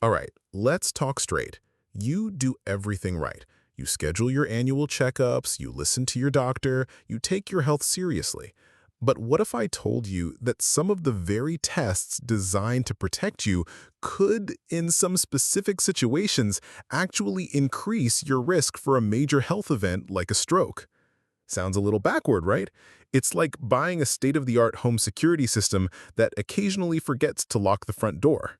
All right, let's talk straight. You do everything right. You schedule your annual checkups, you listen to your doctor, you take your health seriously. But what if I told you that some of the very tests designed to protect you could, in some specific situations, actually increase your risk for a major health event like a stroke? Sounds a little backward, right? It's like buying a state-of-the-art home security system that occasionally forgets to lock the front door.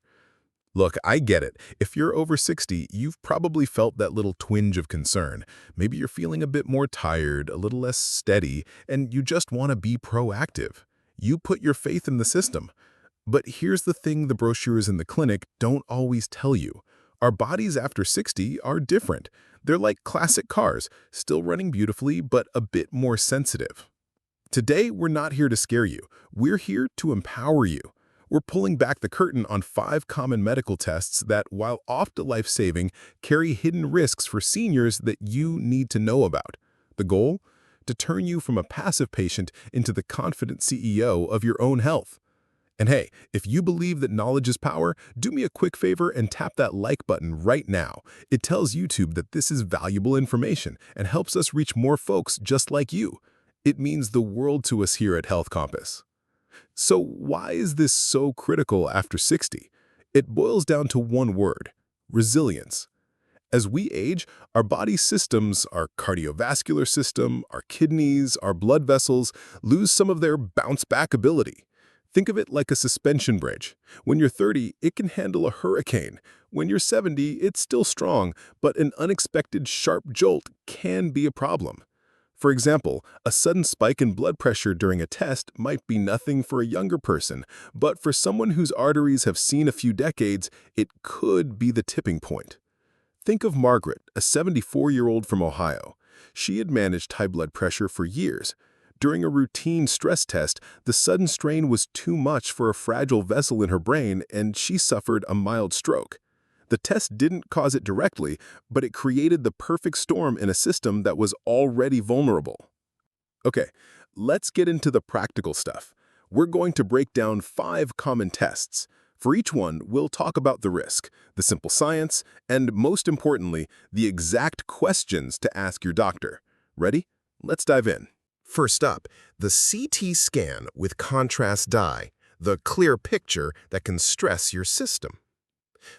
Look, I get it. If you're over 60, you've probably felt that little twinge of concern. Maybe you're feeling a bit more tired, a little less steady, and you just want to be proactive. You put your faith in the system. But here's the thing the brochures in the clinic don't always tell you. Our bodies after 60 are different. They're like classic cars, still running beautifully, but a bit more sensitive. Today, we're not here to scare you. We're here to empower you. We're pulling back the curtain on 5 common medical tests that, while often life-saving, carry hidden risks for seniors that you need to know about. The goal? To turn you from a passive patient into the confident CEO of your own health. And hey, if you believe that knowledge is power, do me a quick favor and tap that like button right now. It tells YouTube that this is valuable information and helps us reach more folks just like you. It means the world to us here at Health Compass. So why is this so critical after 60? It boils down to one word: resilience. As we age, our body systems, our cardiovascular system, our kidneys, our blood vessels, lose some of their bounce-back ability. Think of it like a suspension bridge. When you're 30, it can handle a hurricane. When you're 70, it's still strong, but an unexpected sharp jolt can be a problem. For example, a sudden spike in blood pressure during a test might be nothing for a younger person, but for someone whose arteries have seen a few decades, it could be the tipping point. Think of Margaret, a 74-year-old from Ohio. She had managed high blood pressure for years. During a routine stress test, the sudden strain was too much for a fragile vessel in her brain, and she suffered a mild stroke. The test didn't cause it directly, but it created the perfect storm in a system that was already vulnerable. Okay, let's get into the practical stuff. We're going to break down 5 common tests. For each one, we'll talk about the risk, the simple science, and most importantly, the exact questions to ask your doctor. Ready? Let's dive in. First up, the CT scan with contrast dye, the clear picture that can stress your system.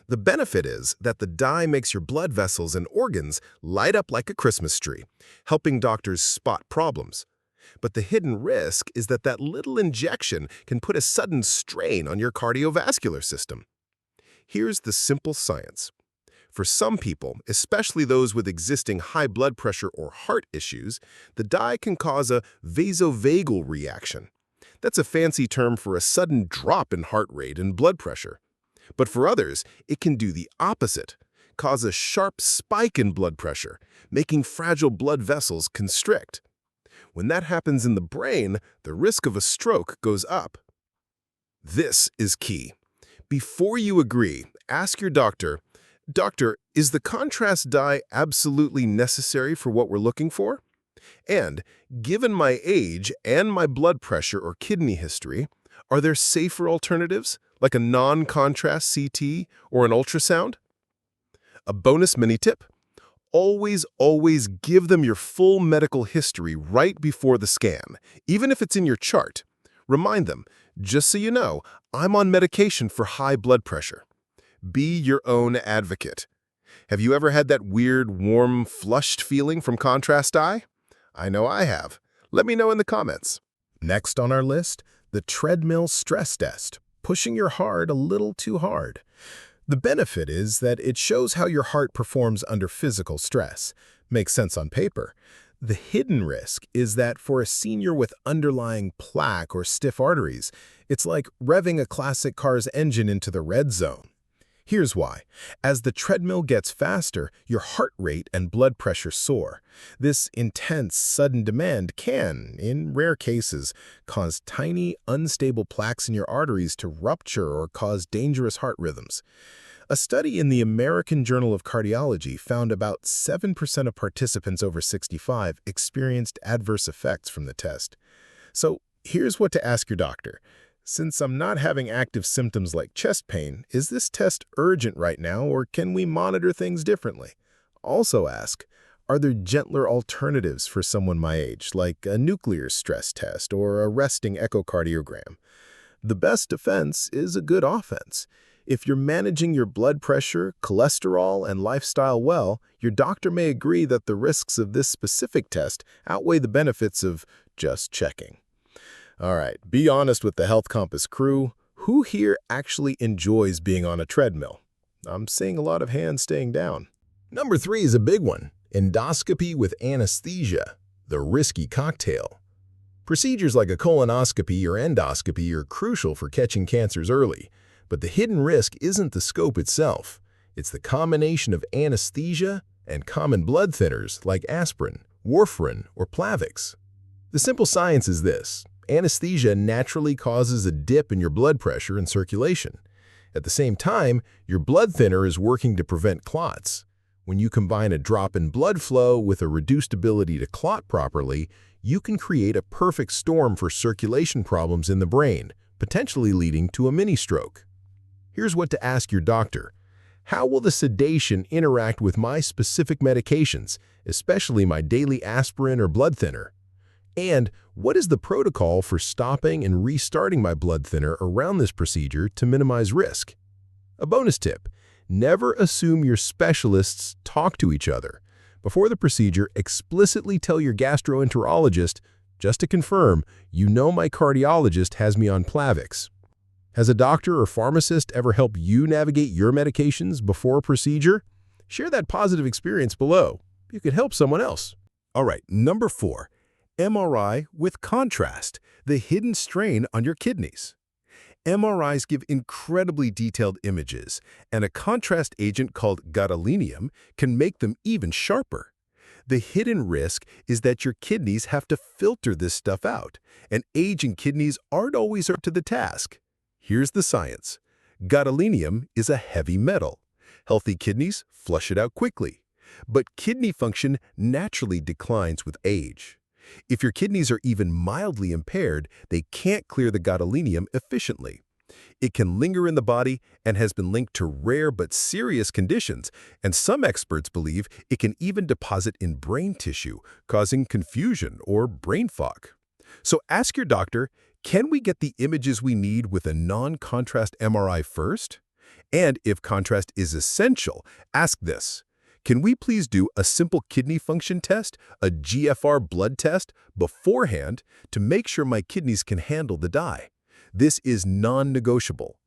The benefit is that the dye makes your blood vessels and organs light up like a Christmas tree, helping doctors spot problems. But the hidden risk is that that little injection can put a sudden strain on your cardiovascular system. Here's the simple science. For some people, especially those with existing high blood pressure or heart issues, the dye can cause a vasovagal reaction. That's a fancy term for a sudden drop in heart rate and blood pressure. But for others, it can do the opposite, cause a sharp spike in blood pressure, making fragile blood vessels constrict. When that happens in the brain, the risk of a stroke goes up. This is key. Before you agree, ask your doctor, "Doctor, is the contrast dye absolutely necessary for what we're looking for? And, given my age and my blood pressure or kidney history, are there safer alternatives, like a non-contrast CT or an ultrasound?" A bonus mini tip: always give them your full medical history right before the scan, even if it's in your chart. Remind them, "Just so you know, I'm on medication for high blood pressure." Be your own advocate. Have you ever had that weird, warm, flushed feeling from contrast dye? I know I have. Let me know in the comments. Next on our list, the treadmill stress test, pushing your heart a little too hard. The benefit is that it shows how your heart performs under physical stress. Makes sense on paper. The hidden risk is that for a senior with underlying plaque or stiff arteries, it's like revving a classic car's engine into the red zone. Here's why. As the treadmill gets faster, your heart rate and blood pressure soar. This intense, sudden demand can, in rare cases, cause tiny, unstable plaques in your arteries to rupture or cause dangerous heart rhythms. A study in the American Journal of Cardiology found about 7% of participants over 65 experienced adverse effects from the test. So here's what to ask your doctor. Since I'm not having active symptoms like chest pain, is this test urgent right now or can we monitor things differently? Also ask, are there gentler alternatives for someone my age, like a nuclear stress test or a resting echocardiogram? The best defense is a good offense. If you're managing your blood pressure, cholesterol, and lifestyle well, your doctor may agree that the risks of this specific test outweigh the benefits of just checking. All right, be honest with the Health Compass crew. Who here actually enjoys being on a treadmill? I'm seeing a lot of hands staying down. Number 3 is a big one. Endoscopy with anesthesia, the risky cocktail. Procedures like a colonoscopy or endoscopy are crucial for catching cancers early, but the hidden risk isn't the scope itself. It's the combination of anesthesia and common blood thinners like aspirin, warfarin, or Plavix. The simple science is this. Anesthesia naturally causes a dip in your blood pressure and circulation. At the same time, your blood thinner is working to prevent clots. When you combine a drop in blood flow with a reduced ability to clot properly, you can create a perfect storm for circulation problems in the brain, potentially leading to a mini-stroke. Here's what to ask your doctor. How will the sedation interact with my specific medications, especially my daily aspirin or blood thinner? And what is the protocol for stopping and restarting my blood thinner around this procedure to minimize risk? A bonus tip. Never assume your specialists talk to each other. Before the procedure, explicitly tell your gastroenterologist, just to confirm, you know my cardiologist has me on Plavix. Has a doctor or pharmacist ever helped you navigate your medications before a procedure? Share that positive experience below. You could help someone else. All right, number 4, MRI with contrast, the hidden strain on your kidneys. MRIs give incredibly detailed images, and a contrast agent called gadolinium can make them even sharper. The hidden risk is that your kidneys have to filter this stuff out, and aging kidneys aren't always up to the task. Here's the science. Gadolinium is a heavy metal. Healthy kidneys flush it out quickly, but kidney function naturally declines with age. If your kidneys are even mildly impaired, they can't clear the gadolinium efficiently. It can linger in the body and has been linked to rare but serious conditions, and some experts believe it can even deposit in brain tissue, causing confusion or brain fog. So ask your doctor, can we get the images we need with a non-contrast MRI first? And if contrast is essential, ask this. Can we please do a simple kidney function test, a GFR blood test, beforehand to make sure my kidneys can handle the dye? This is non-negotiable.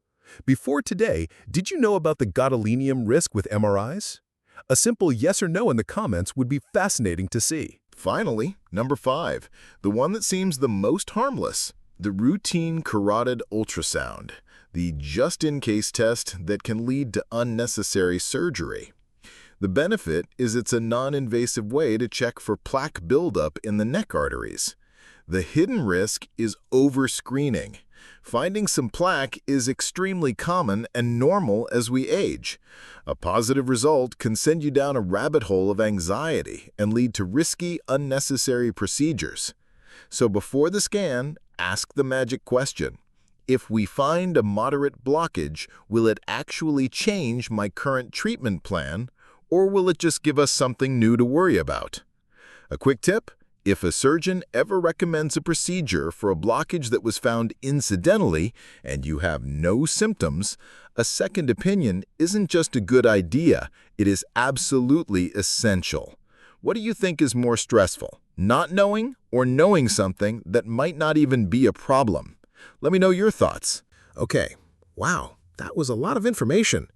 Before today, did you know about the gadolinium risk with MRIs? A simple yes or no in the comments would be fascinating to see. Finally, number 5, the one that seems the most harmless, the routine carotid ultrasound, the just-in-case test that can lead to unnecessary surgery. The benefit is it's a non-invasive way to check for plaque buildup in the neck arteries. The hidden risk is over-screening. Finding some plaque is extremely common and normal as we age. A positive result can send you down a rabbit hole of anxiety and lead to risky, unnecessary procedures. So before the scan, ask the magic question. If we find a moderate blockage, will it actually change my current treatment plan? Or will it just give us something new to worry about? A quick tip, if a surgeon ever recommends a procedure for a blockage that was found incidentally and you have no symptoms, a second opinion isn't just a good idea, it is absolutely essential. What do you think is more stressful, not knowing or knowing something that might not even be a problem? Let me know your thoughts. Okay, wow, that was a lot of information.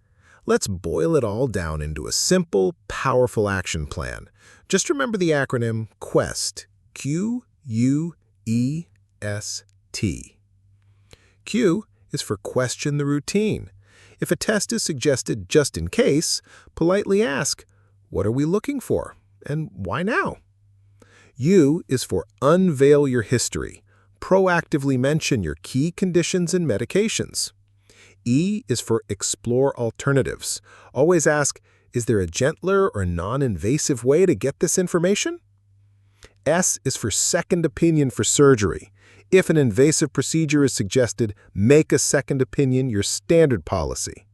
Let's boil it all down into a simple, powerful action plan. Just remember the acronym QUEST, Q-U-E-S-T. Q is for question the routine. If a test is suggested just in case, politely ask, what are we looking for, and why now? U is for unveil your history. Proactively mention your key conditions and medications. E is for explore alternatives. Always ask, is there a gentler or non-invasive way to get this information? S is for second opinion for surgery. If an invasive procedure is suggested, make a second opinion your standard policy.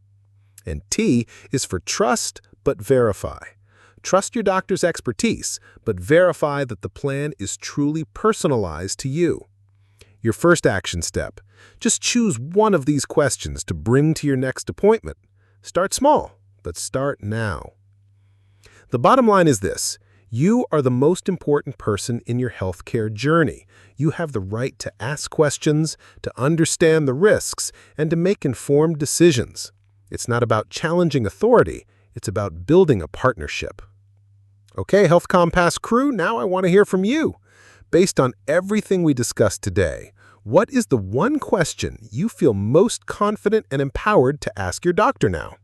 And T is for trust but verify. Trust your doctor's expertise, but verify that the plan is truly personalized to you. Your first action step: just choose one of these questions to bring to your next appointment. Start small, but start now. The bottom line is this: you are the most important person in your healthcare journey. You have the right to ask questions, to understand the risks, and to make informed decisions. It's not about challenging authority, it's about building a partnership. Okay, Health Compass crew, now I want to hear from you. Based on everything we discussed today, what is the one question you feel most confident and empowered to ask your doctor now?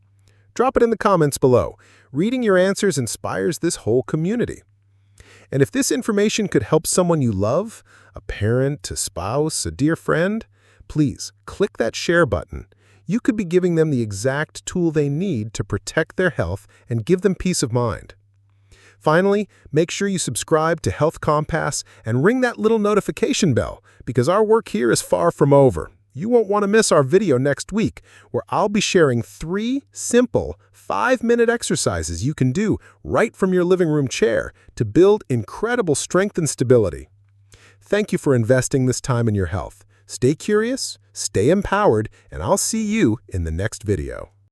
Drop it in the comments below. Reading your answers inspires this whole community. And if this information could help someone you love, a parent, a spouse, a dear friend, please click that share button. You could be giving them the exact tool they need to protect their health and give them peace of mind. Finally, make sure you subscribe to Health Compass and ring that little notification bell, because our work here is far from over. You won't want to miss our video next week, where I'll be sharing 3 simple 5-minute exercises you can do right from your living room chair to build incredible strength and stability. Thank you for investing this time in your health. Stay curious, stay empowered, and I'll see you in the next video.